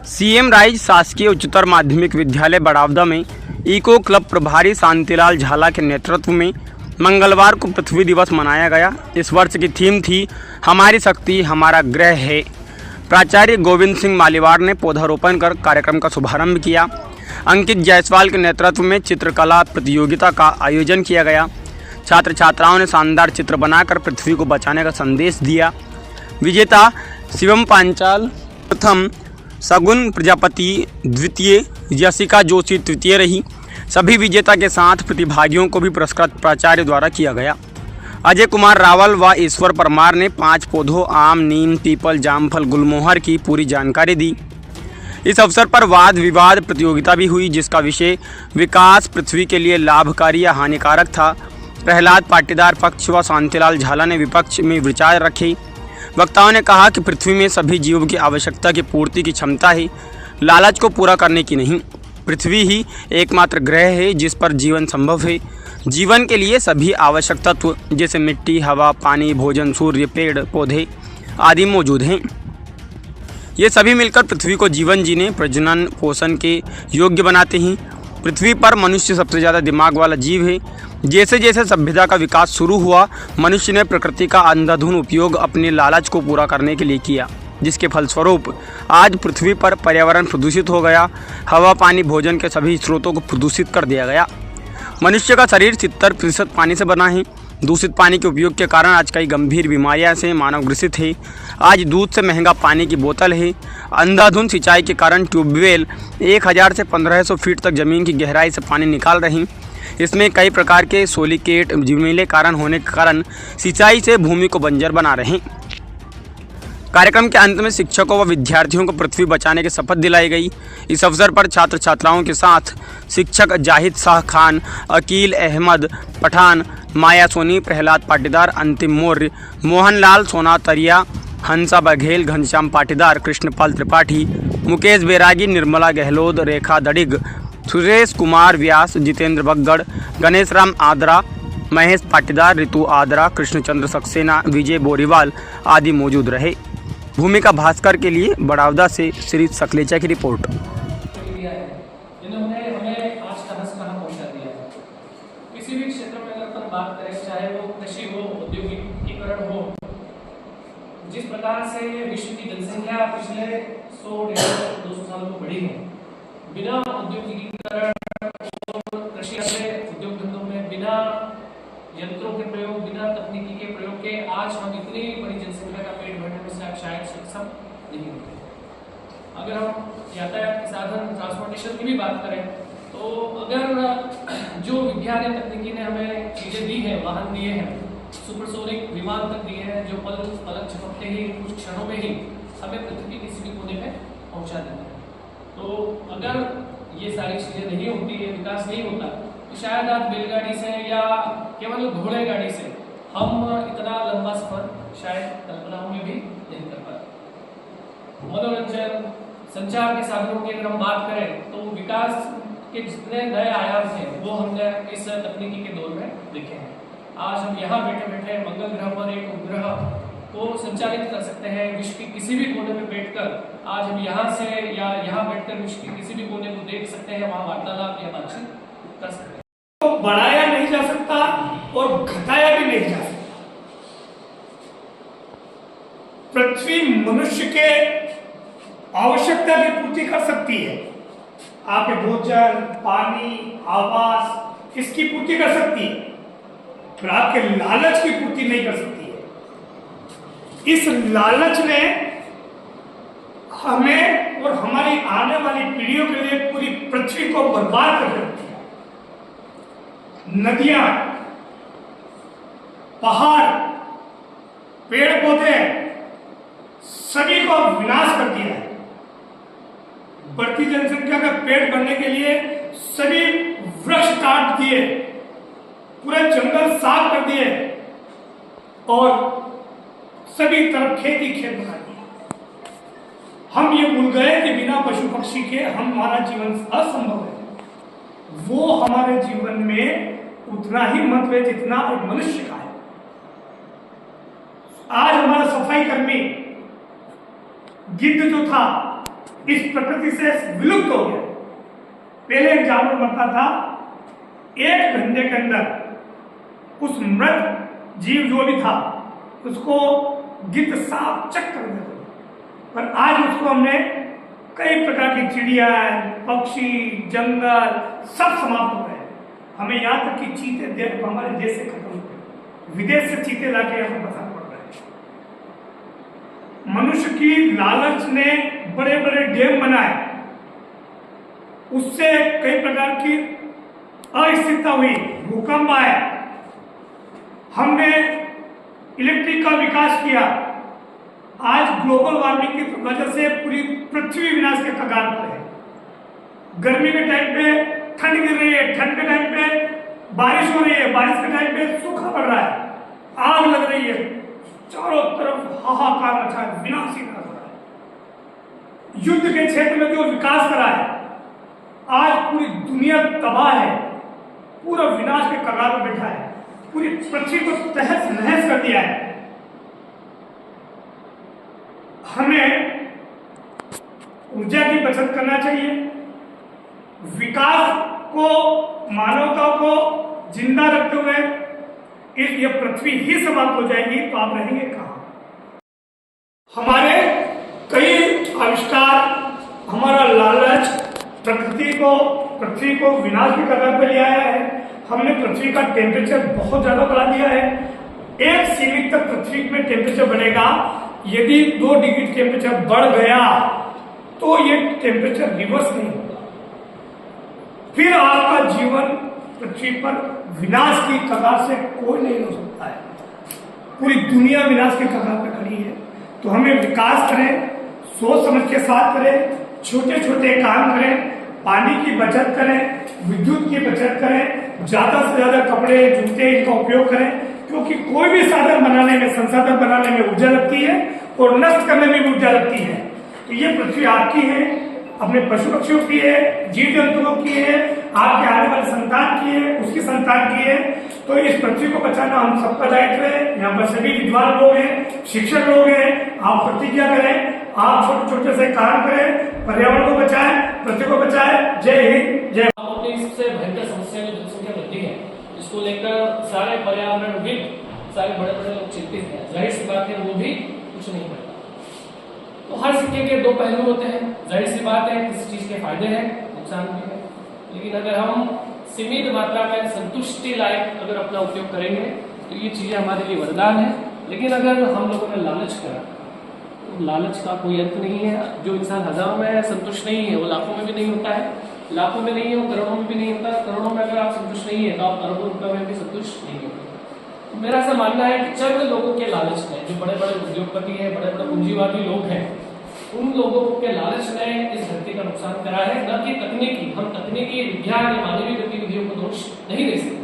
CM rise शासकीय उच्चतर माध्यमिक विद्यालय बड़ावदा में इको क्लब प्रभारी शांतिलाल झाला के नेतृत्व में मंगलवार को पृथ्वी दिवस मनाया गया। इस वर्ष की थीम थी हमारी शक्ति हमारा ग्रह है। प्राचार्य गोविंद सिंह मालीवार ने पौधारोपण कर कार्यक्रम का शुभारंभ किया। अंकित जायसवाल के नेतृत्व में चित्रकला प्रतियोगिता का आयोजन किया गया। छात्र छात्राओं ने शानदार चित्र बनाकर पृथ्वी को बचाने का संदेश दिया। विजेता शिवम पांचाल प्रथम, सगुन प्रजापति द्वितीय, यशिका जोशी तृतीय रही। सभी विजेता के साथ प्रतिभागियों को भी पुरस्कृत प्राचार्य द्वारा किया गया। अजय कुमार रावल व ईश्वर परमार ने 5 पौधों आम, नीम, पीपल, जामफल, गुलमोहर की पूरी जानकारी दी। इस अवसर पर वाद विवाद प्रतियोगिता भी हुई, जिसका विषय विकास पृथ्वी के लिए लाभकारी या हानिकारक था। प्रहलाद पाटीदार पक्ष व शांतिलाल झाला ने विपक्ष में विचार रखे। वक्ताओं ने कहा कि पृथ्वी में सभी जीवों की आवश्यकता की पूर्ति की क्षमता है, लालच को पूरा करने की नहीं। पृथ्वी ही एकमात्र ग्रह है जिस पर जीवन संभव है। जीवन के लिए सभी आवश्यक तत्व जैसे मिट्टी, हवा, पानी, भोजन, सूर्य, पेड़ पौधे आदि मौजूद हैं। ये सभी मिलकर पृथ्वी को जीवन जीने, प्रजनन, पोषण के योग्य बनाते हैं। पृथ्वी पर मनुष्य सबसे ज़्यादा दिमाग वाला जीव है। जैसे जैसे सभ्यता का विकास शुरू हुआ, मनुष्य ने प्रकृति का अंधाधुंध उपयोग अपने लालच को पूरा करने के लिए किया, जिसके फलस्वरूप आज पृथ्वी पर पर्यावरण प्रदूषित हो गया। हवा, पानी, भोजन के सभी स्रोतों को प्रदूषित कर दिया गया। मनुष्य का शरीर 70% पानी से बना है। दूषित पानी के उपयोग के कारण आज कई गंभीर बीमारियां से मानव ग्रसित है। आज दूध से महंगा पानी की बोतल है। अंधाधुंध सिंचाई के कारण ट्यूबवेल 1000 से 1500 फीट तक जमीन की गहराई से पानी निकाल रही। इसमें कई प्रकार के सोलिकेट जीवनीले कारण होने के कारण सिंचाई से भूमि को बंजर बना रहे हैं। कार्यक्रम के अंत में शिक्षकों व विद्यार्थियों को पृथ्वी बचाने की शपथ दिलाई गई। इस अवसर पर छात्र छात्राओं के साथ शिक्षक जाहिद शाह खान, अकील अहमद पठान, माया सोनी, प्रहलाद पाटीदार, अंतिम मौर्य, मोहनलाल सोनातरिया, हंसा बघेल, घनश्याम पाटीदार, कृष्णपाल त्रिपाठी, मुकेश बैरागी, निर्मला गहलोत, रेखा दड़िग, सुरेश कुमार व्यास, जितेंद्र बग्गड़, गणेश राम आदरा, महेश पाटीदार, ऋतु आदरा, कृष्णचंद्र सक्सेना, विजय बोरीवाल आदि मौजूद रहे। भूमिका भास्कर के लिए बड़ावदा से श्री सकलेचा की रिपोर्ट। इन्होंने हमें आज कहां पहुंचा दिया है। किसी भी क्षेत्र में अगर हम बात करें, चाहे वो कृषि हो, औद्योगिकीकरण हो, जिस प्रकार से विश्व की जनसंख्या पिछले 100-200 सालों में बढ़ी है, बिना औद्योगिकीकरण और कृषि से उद्योग धंधों में बिना यंत्रों के प्रयोग, बिना तकनीकी के प्रयोग के आज हम इतनी बड़ी जनसंख्या का पेट भरने में शायद सक्षम नहीं होते। अगर हम यातायात के साधन, ट्रांसपोर्टेशन की भी बात करें, तो अगर जो विज्ञान या तकनीकी ने हमें चीजें दी हैं, वाहन दिए हैं, सुपरसोनिक विमान तक दिए हैं, जो पलक झपकते ही कुछ क्षणों में ही हमें पृथ्वी के किसी भी कोने में पहुंचा देते हैं। तो अगर ये सारी चीजें नहीं होती, ये विकास नहीं होता, तो शायद आज बैलगाड़ी से या केवल घोड़े गाड़ी से हम इतना लंबा सफर शायद कल्पना में भी नहीं कर पाते। मनोरंजन, संचार के साधनों की अगर हम बात करें, तो विकास के जितने नए आयाम थे वो हमने इस तकनीकी के दौर में देखे हैं। आज हम यहाँ बैठे बैठे मंगल ग्रह पर एक उपग्रह को संचालित कर सकते हैं। विश्व के किसी भी कोने में बैठकर आज हम यहाँ से या यहाँ बैठकर विश्व के किसी भी कोने को देख सकते हैं, वहां वार्तालाप या बातचीत कर सकते हैं। तो बढ़ाया नहीं जा सकता और घटाया भी नहीं जा सकता। पृथ्वी मनुष्य के आवश्यकता की पूर्ति कर सकती है। आपके भोजन, पानी, आवास, इसकी पूर्ति कर सकती है, पर आपके लालच की पूर्ति नहीं कर सकती है। इस लालच ने हमें और हमारी आने वाली पीढ़ियों के लिए पूरी पृथ्वी को बर्बाद कर रखी है। नदियां, पहाड़, पेड़ पौधे सभी को विनाश कर दिया है। बढ़ती जनसंख्या का पेट भरने के लिए सभी वृक्ष काट दिए, पूरे जंगल साफ कर दिए और सभी तरफ खेती खेत बना दिया। हम ये भूल गए कि बिना पशु पक्षी के हमारा जीवन असंभव है। वो हमारे जीवन में उतना ही महत्व है जितना एक मनुष्य का है। आज हमारा सफाई कर्मी गिद्ध जो था इस प्रकृति से विलुप्त हो गया। पहले एक जानवर मरता था, 1 घंटे के अंदर उस मृत जीव जो भी था उसको गिद्ध साफ चक कर देते, पर आज उसको हमने कई प्रकार की चिड़िया, पक्षी, जंगल सब समाप्त हो गए। हमें यहाँ तक कि चीते हमारे देश से खत्म हो गए, विदेश से चीते लाके हमें बसाना पड़ रहा है। मनुष्य की लालच ने बड़े बड़े डैम बनाए, उससे कई प्रकार की अस्थिरता हुई, भूकंप आए, हमने इलेक्ट्रिक का विकास किया। आज ग्लोबल वार्मिंग की वजह से पूरी पृथ्वी विनाश के कगार पर है। गर्मी के टाइम पे ठंड गिर रही है, ठंड के टाइम पे बारिश हो रही है, बारिश के टाइम पे सूखा पड़ रहा है, आग लग रही है, चारों तरफ हाहाकार मचा है, विनाश ही विनाश हो रहा है। युद्ध के क्षेत्र में जो विकास करा है, आज पूरी दुनिया तबाह है, पूरा विनाश के कगार पर बैठा है, पूरी पृथ्वी को तहस नहस कर दिया है। हमें ऊर्जा की बचत करना चाहिए, विकास को, मानवता को जिंदा रखते हुए ये पृथ्वी ही समाप्त हो जाएगी तो आप रहेंगे कहां? हमारे कई आविष्कार, हमारा लालच पृथ्वी को विनाश की कगार पर ले आया है। हमने पृथ्वी का टेम्परेचर बहुत ज्यादा बढ़ा दिया है। एक सीमित तक पृथ्वी में टेम्परेचर बढ़ेगा, यदि 2 डिग्री टेम्परेचर बढ़ गया तो ये टेम्परेचर रिवर्स नहीं होगा, फिर आपका जीवन पृथ्वी पर विनाश की कगार से कोई नहीं हो सकता है। पूरी दुनिया विनाश की कगार पर खड़ी है। तो हमें विकास करें, सोच समझ के साथ करें, छोटे छोटे काम करें, पानी की बचत करें, विद्युत की बचत करें, ज्यादा से ज्यादा कपड़े, जूते इनका उपयोग करें, क्योंकि कोई भी साधन बनाने में, संसाधन बनाने में ऊर्जा लगती है और नष्ट करने में भी ऊर्जा लगती है। तो ये पृथ्वी आपकी है, अपने पशु पक्षियों की है, जीव जंतुओं की है, आपके आने वाले संतान की है, उसकी संतान की है। तो इस पृथ्वी को बचाना हम सबका दायित्व है। यहाँ पर सभी विद्वान लोग हैं, शिक्षक लोग हैं, आप प्रतिज्ञा करें, आप छोटे छोटे से काम करें, पर्यावरण को बचाएं, पृथ्वी को बचाएं। जय हिंद, जय। इससे भयंकर समस्या जो जनसंख्या वृद्धि है, इसको लेकर सारे पर्यावरणविद, सारे बड़े बड़े लोग चिंतित हैं। जाहिर सी बात है वो भी कुछ नहीं करता। तो हर सिक्के के 2 पहलू होते हैं। जाहिर सी बात है किसी चीज के फायदे हैं, नुकसान भी है, लेकिन अगर हम सीमित मात्रा में संतुष्टि लायक अगर अपना उपयोग करेंगे तो ये चीजें हमारे लिए वरदान है। लेकिन अगर हम लोगों ने लालच करा तो लालच का कोई अंत नहीं है। जो इंसान हजारों में संतुष्ट नहीं है वो लाखों में भी नहीं होता है, लाखों में नहीं हो, करोड़ों में भी नहीं होता। करोड़ों में अगर आप संतुष्ट नहीं है तो आप अरबों रुपए में भी संतुष्ट नहीं होते। तो मेरा ऐसा मानना है कि चंद लोगों के लालच ने, जो बड़े बड़े उद्योगपति हैं, बड़े बड़े पूंजीवादी लोग हैं, उन लोगों के लालच ने इस धरती का नुकसान करा है, न कि तकनीकी। हम तकनीकी, विज्ञान या मानवीय गतिविधियों को दोष नहीं दे सकते।